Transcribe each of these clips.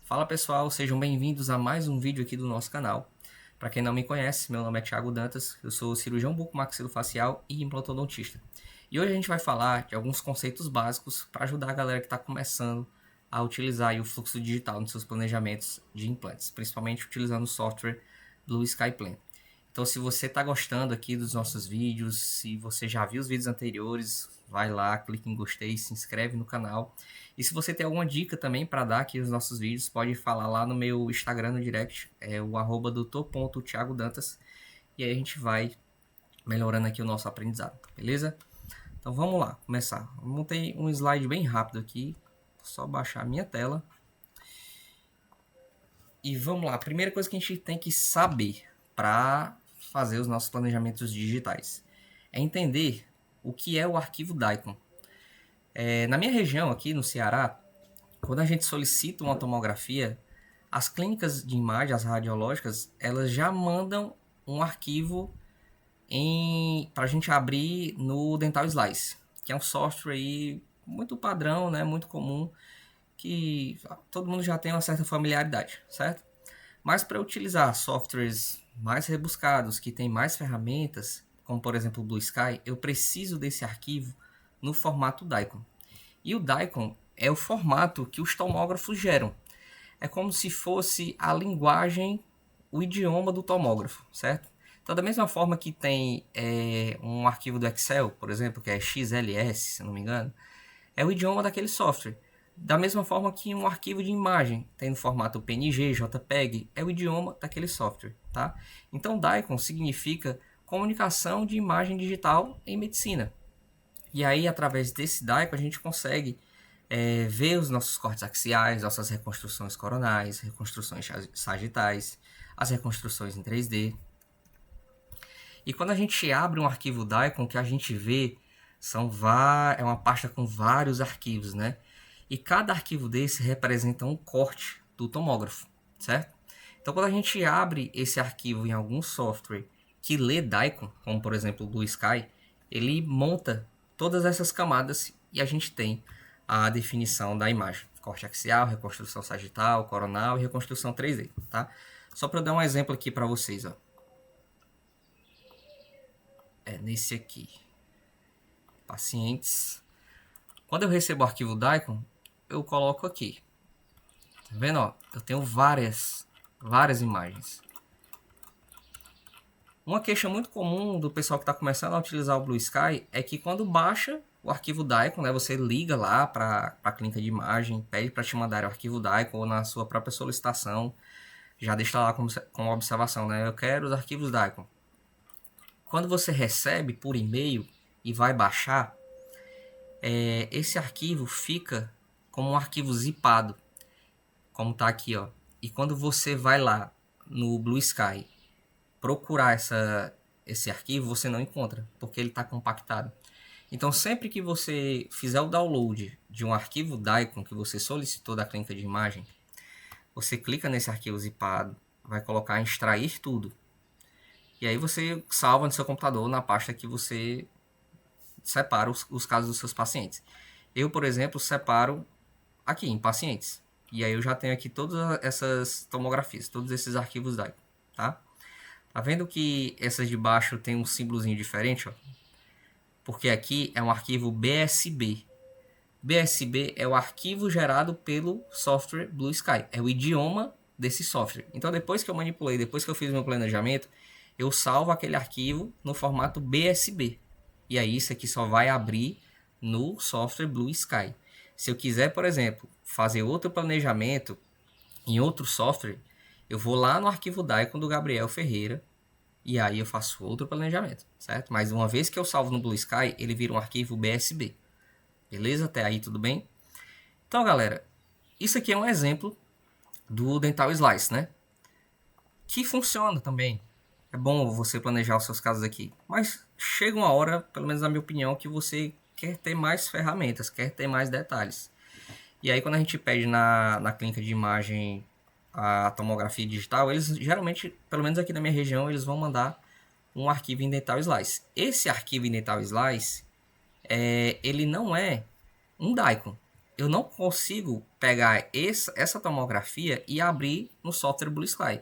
Fala pessoal, sejam bem-vindos a mais um vídeo aqui do nosso canal. Para quem não me conhece, meu nome é Thiago Dantas, eu sou cirurgião bucomaxilofacial e implantodontista. E hoje a gente vai falar de alguns conceitos básicos para ajudar a galera que está começando a utilizar aí o fluxo digital nos seus planejamentos de implantes, principalmente utilizando o software Blue Sky Plan. Então, se você está gostando aqui dos nossos vídeos, se você já viu os vídeos anteriores, vai lá, clique em gostei, se inscreve no canal. E se você tem alguma dica também para dar aqui nos nossos vídeos, pode falar lá no meu Instagram no direct, é o @doutor.thiagodantas, e aí a gente vai melhorando aqui o nosso aprendizado, beleza? Então vamos lá, começar. Eu montei um slide bem rápido aqui, só baixar a minha tela. E vamos lá, a primeira coisa que a gente tem que saber para fazer os nossos planejamentos digitais é entender o que é o arquivo DICOM. Na minha região aqui no Ceará, quando a gente solicita uma tomografia, as clínicas de imagem, as radiológicas, elas já mandam um arquivo para a gente abrir no Dental Slice, que é um software aí muito padrão, né, muito comum, que todo mundo já tem uma certa familiaridade, certo? Mas para utilizar softwares mais rebuscados, que tem mais ferramentas, como por exemplo o Blue Sky, eu preciso desse arquivo no formato DICOM. E o DICOM é o formato que os tomógrafos geram. É como se fosse a linguagem, o idioma do tomógrafo, certo? Então, da mesma forma que tem um arquivo do Excel, por exemplo, que é XLS, se não me engano, é o idioma daquele software. Da mesma forma que um arquivo de imagem tem no formato PNG, JPEG, é o idioma daquele software, tá? Então, DICOM significa comunicação de imagem digital em medicina. E aí, através desse DICOM, a gente consegue ver os nossos cortes axiais, nossas reconstruções coronais, reconstruções sagitais, as reconstruções em 3D. E quando a gente abre um arquivo DICOM, o que a gente vê é uma pasta com vários arquivos, né? E cada arquivo desse representa um corte do tomógrafo, certo? Então, quando a gente abre esse arquivo em algum software que lê DICOM, como por exemplo o Blue Sky, ele monta todas essas camadas e a gente tem a definição da imagem. Corte axial, reconstrução sagital, coronal e reconstrução 3D, tá? Só para eu dar um exemplo aqui para vocês, ó. Nesse aqui. Pacientes. Quando eu recebo o arquivo DICOM, eu coloco aqui. Tá vendo, ó? Eu tenho várias imagens. Uma queixa muito comum do pessoal que está começando a utilizar o Blue Sky é que quando baixa o arquivo DICOM, né, você liga lá para a clínica de imagem, pede para te mandar o arquivo DICOM ou na sua própria solicitação, já deixa lá como observação, né? Eu quero os arquivos DICOM. Quando você recebe por e-mail e vai baixar, esse arquivo fica como um arquivo zipado, como está aqui, ó. E quando você vai lá no Blue Sky procurar esse arquivo, você não encontra, porque ele está compactado. Então, sempre que você fizer o download de um arquivo DICOM que você solicitou da clínica de imagem, você clica nesse arquivo zipado, vai colocar em extrair tudo. E aí você salva no seu computador na pasta que você separa os casos dos seus pacientes. Eu, por exemplo, separo aqui em pacientes. E aí eu já tenho aqui todas essas tomografias, todos esses arquivos DICOM, tá? Tá vendo que essas de baixo tem um símbolozinho diferente, ó? Porque aqui é um arquivo BSB. BSB é o arquivo gerado pelo software Blue Sky. É o idioma desse software. Então, depois que eu manipulei, depois que eu fiz meu planejamento, eu salvo aquele arquivo no formato BSB. E aí, isso aqui só vai abrir no software Blue Sky. Se eu quiser, por exemplo, fazer outro planejamento em outro software, eu vou lá no arquivo DICOM do Gabriel Ferreira e aí eu faço outro planejamento, certo? Mas uma vez que eu salvo no Blue Sky, ele vira um arquivo BSB. Beleza? Até aí tudo bem? Então, galera, isso aqui é um exemplo do Dental Slice, né? Que funciona também. É bom você planejar os seus casos aqui. Mas chega uma hora, pelo menos na minha opinião, que você quer ter mais ferramentas, quer ter mais detalhes. E aí, quando a gente pede na clínica de imagem a tomografia digital, eles geralmente, pelo menos aqui na minha região, eles vão mandar um arquivo em Dental Slice. Esse arquivo em Dental Slice, ele não é um DICOM. eu não consigo pegar essa tomografia e abrir no software Blue Sky.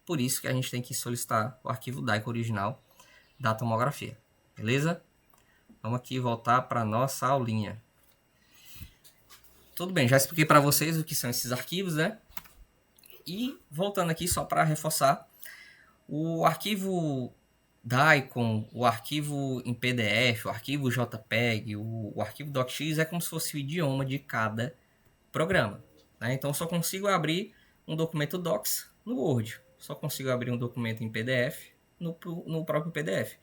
Por isso que a gente tem que solicitar o arquivo DICOM original da tomografia. Beleza? Vamos aqui voltar para nossa aulinha. Tudo bem, já expliquei para vocês o que são esses arquivos, né? E voltando aqui só para reforçar, o arquivo DICOM, o arquivo em PDF, o arquivo JPEG, o arquivo DocX é como se fosse o idioma de cada programa, né? Então, eu só consigo abrir um documento Docs no Word, só consigo abrir um documento em PDF no próprio PDF,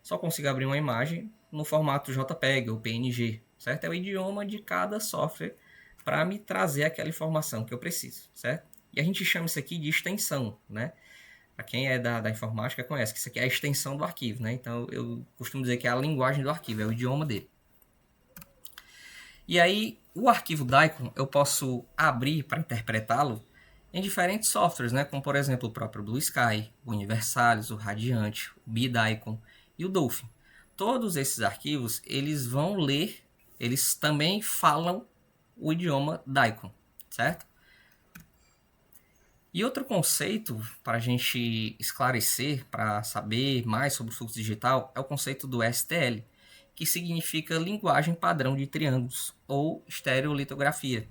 só consigo abrir uma imagem no formato JPEG ou PNG, certo? É o idioma de cada software para me trazer aquela informação que eu preciso, certo? E a gente chama isso aqui de extensão, né? Para quem é da informática conhece que isso aqui é a extensão do arquivo, né? Então eu costumo dizer que é a linguagem do arquivo, é o idioma dele. E aí o arquivo DICOM eu posso abrir para interpretá-lo em diferentes softwares, né? Como por exemplo o próprio Blue Sky, o Universalis, o Radiant, o BDICOM e o Dolphin. Todos esses arquivos eles vão ler, eles também falam o idioma DICOM, certo? E outro conceito para a gente esclarecer, para saber mais sobre o fluxo digital, é o conceito do STL, que significa linguagem padrão de triângulos ou estereolitografia.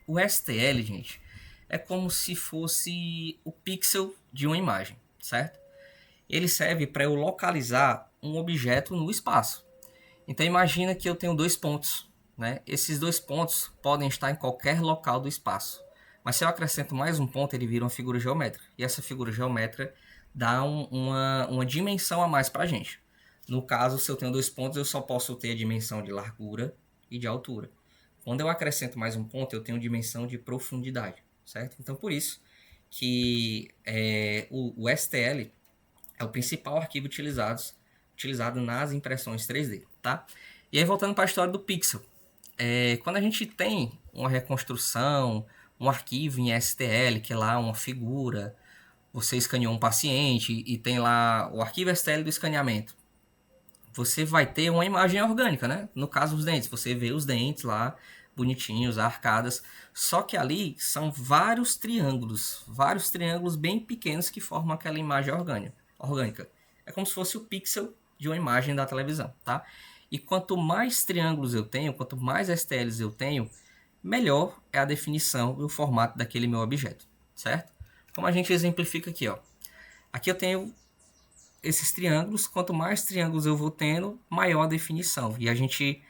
O STL, gente, é como se fosse o pixel de uma imagem, certo? Ele serve para eu localizar um objeto no espaço. Então imagina que eu tenho dois pontos, né? Esses dois pontos podem estar em qualquer local do espaço. Mas se eu acrescento mais um ponto, ele vira uma figura geométrica. E essa figura geométrica dá uma dimensão a mais para a gente. No caso, se eu tenho dois pontos, eu só posso ter a dimensão de largura e de altura. Quando eu acrescento mais um ponto, eu tenho dimensão de profundidade, certo? Então, por isso que o STL é o principal arquivo utilizado nas impressões 3D, tá? E aí, voltando para a história do pixel. Quando a gente tem uma reconstrução, um arquivo em STL, que é lá uma figura, você escaneou um paciente e tem lá o arquivo STL do escaneamento. Você vai ter uma imagem orgânica, né? No caso, os dentes. Você vê os dentes lá, bonitinhos, arcadas. Só que ali são vários triângulos bem pequenos que formam aquela imagem orgânica. É como se fosse o pixel de uma imagem da televisão, tá? E quanto mais triângulos eu tenho, quanto mais STLs eu tenho, melhor é a definição e o formato daquele meu objeto, certo? Como a gente exemplifica aqui, ó. Aqui eu tenho esses triângulos, quanto mais triângulos eu vou tendo, maior a definição. E a gente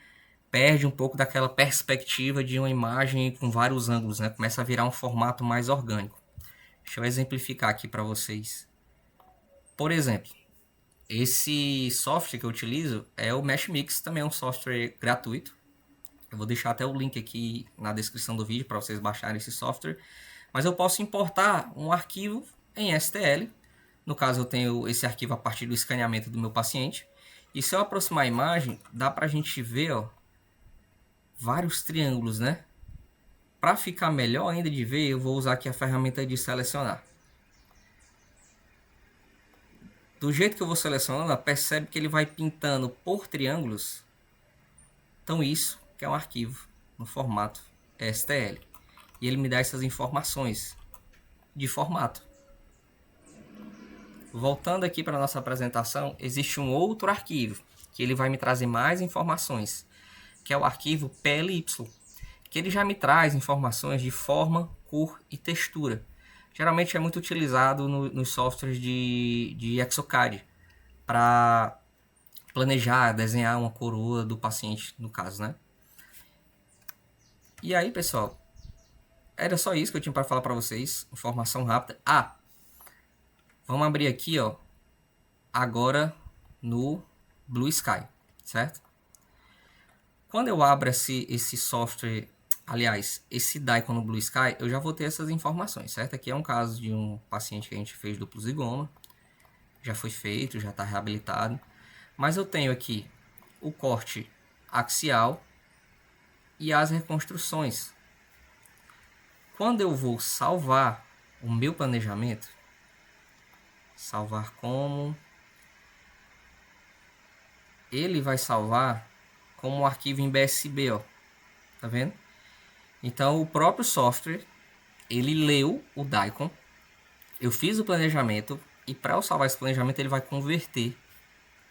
perde um pouco daquela perspectiva de uma imagem com vários ângulos, né? Começa a virar um formato mais orgânico. Deixa eu exemplificar aqui para vocês. Por exemplo, esse software que eu utilizo é o Mesh Mix, também é um software gratuito. Eu vou deixar até o link aqui na descrição do vídeo para vocês baixarem esse software. Mas eu posso importar um arquivo em STL. No caso, eu tenho esse arquivo a partir do escaneamento do meu paciente. E se eu aproximar a imagem, dá para a gente ver, ó, vários triângulos, né? Para ficar melhor ainda de ver, eu vou usar aqui a ferramenta de selecionar. Do jeito que eu vou selecionando, percebe que ele vai pintando por triângulos. Então isso que é um arquivo no formato STL. E ele me dá essas informações de formato. Voltando aqui para a nossa apresentação, existe um outro arquivo que ele vai me trazer mais informações, que é o arquivo PLY, que ele já me traz informações de forma, cor e textura. Geralmente é muito utilizado nos softwares de Exocad para planejar, desenhar uma coroa do paciente, no caso, né? E aí, pessoal, era só isso que eu tinha para falar para vocês. Informação rápida. Vamos abrir aqui, ó, agora no Blue Sky, certo? Quando eu abro esse software, aliás, esse DICOM no Blue Sky, eu já vou ter essas informações, certo? Aqui é um caso de um paciente que a gente fez duplo zigoma. Já foi feito, já está reabilitado. Mas eu tenho aqui o corte axial e as reconstruções. Quando eu vou salvar o meu planejamento, salvar como, ele vai salvar como arquivo em BSB, ó. Tá vendo? Então o próprio software, ele leu o Daikon, eu fiz o planejamento e para eu salvar esse planejamento ele vai converter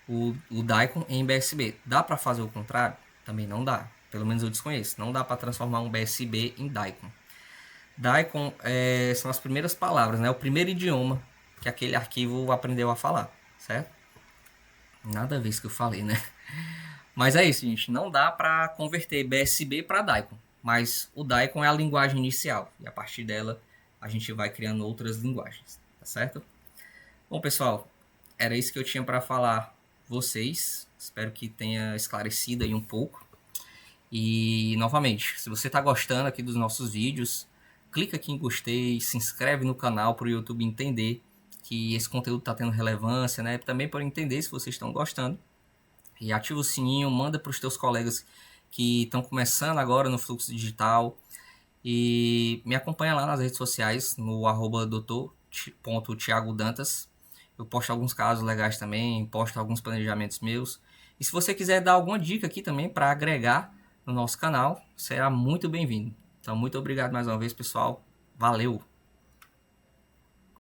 o Daikon em BSB. Dá para fazer o contrário? Também não dá. Pelo menos eu desconheço. Não dá para transformar um BSB em Daikon. Daikon são as primeiras palavras, né? O primeiro idioma que aquele arquivo aprendeu a falar, certo? Nada a ver isso que eu falei, né? Mas é isso, gente. Não dá para converter BSB para Daikon. Mas o Daikon é a linguagem inicial. E a partir dela a gente vai criando outras linguagens, tá certo? Bom, pessoal, era isso que eu tinha para falar vocês. Espero que tenha esclarecido aí um pouco. E, novamente, se você está gostando aqui dos nossos vídeos, clica aqui em gostei, se inscreve no canal para o YouTube entender que esse conteúdo está tendo relevância, né? Também para entender se vocês estão gostando. E ativa o sininho, manda para os teus colegas que estão começando agora no fluxo digital. E me acompanha lá nas redes sociais, no @doutor.tiagodantas. Eu posto alguns casos legais também, posto alguns planejamentos meus. E se você quiser dar alguma dica aqui também para agregar no nosso canal, será muito bem-vindo. Então, muito obrigado mais uma vez, pessoal. Valeu!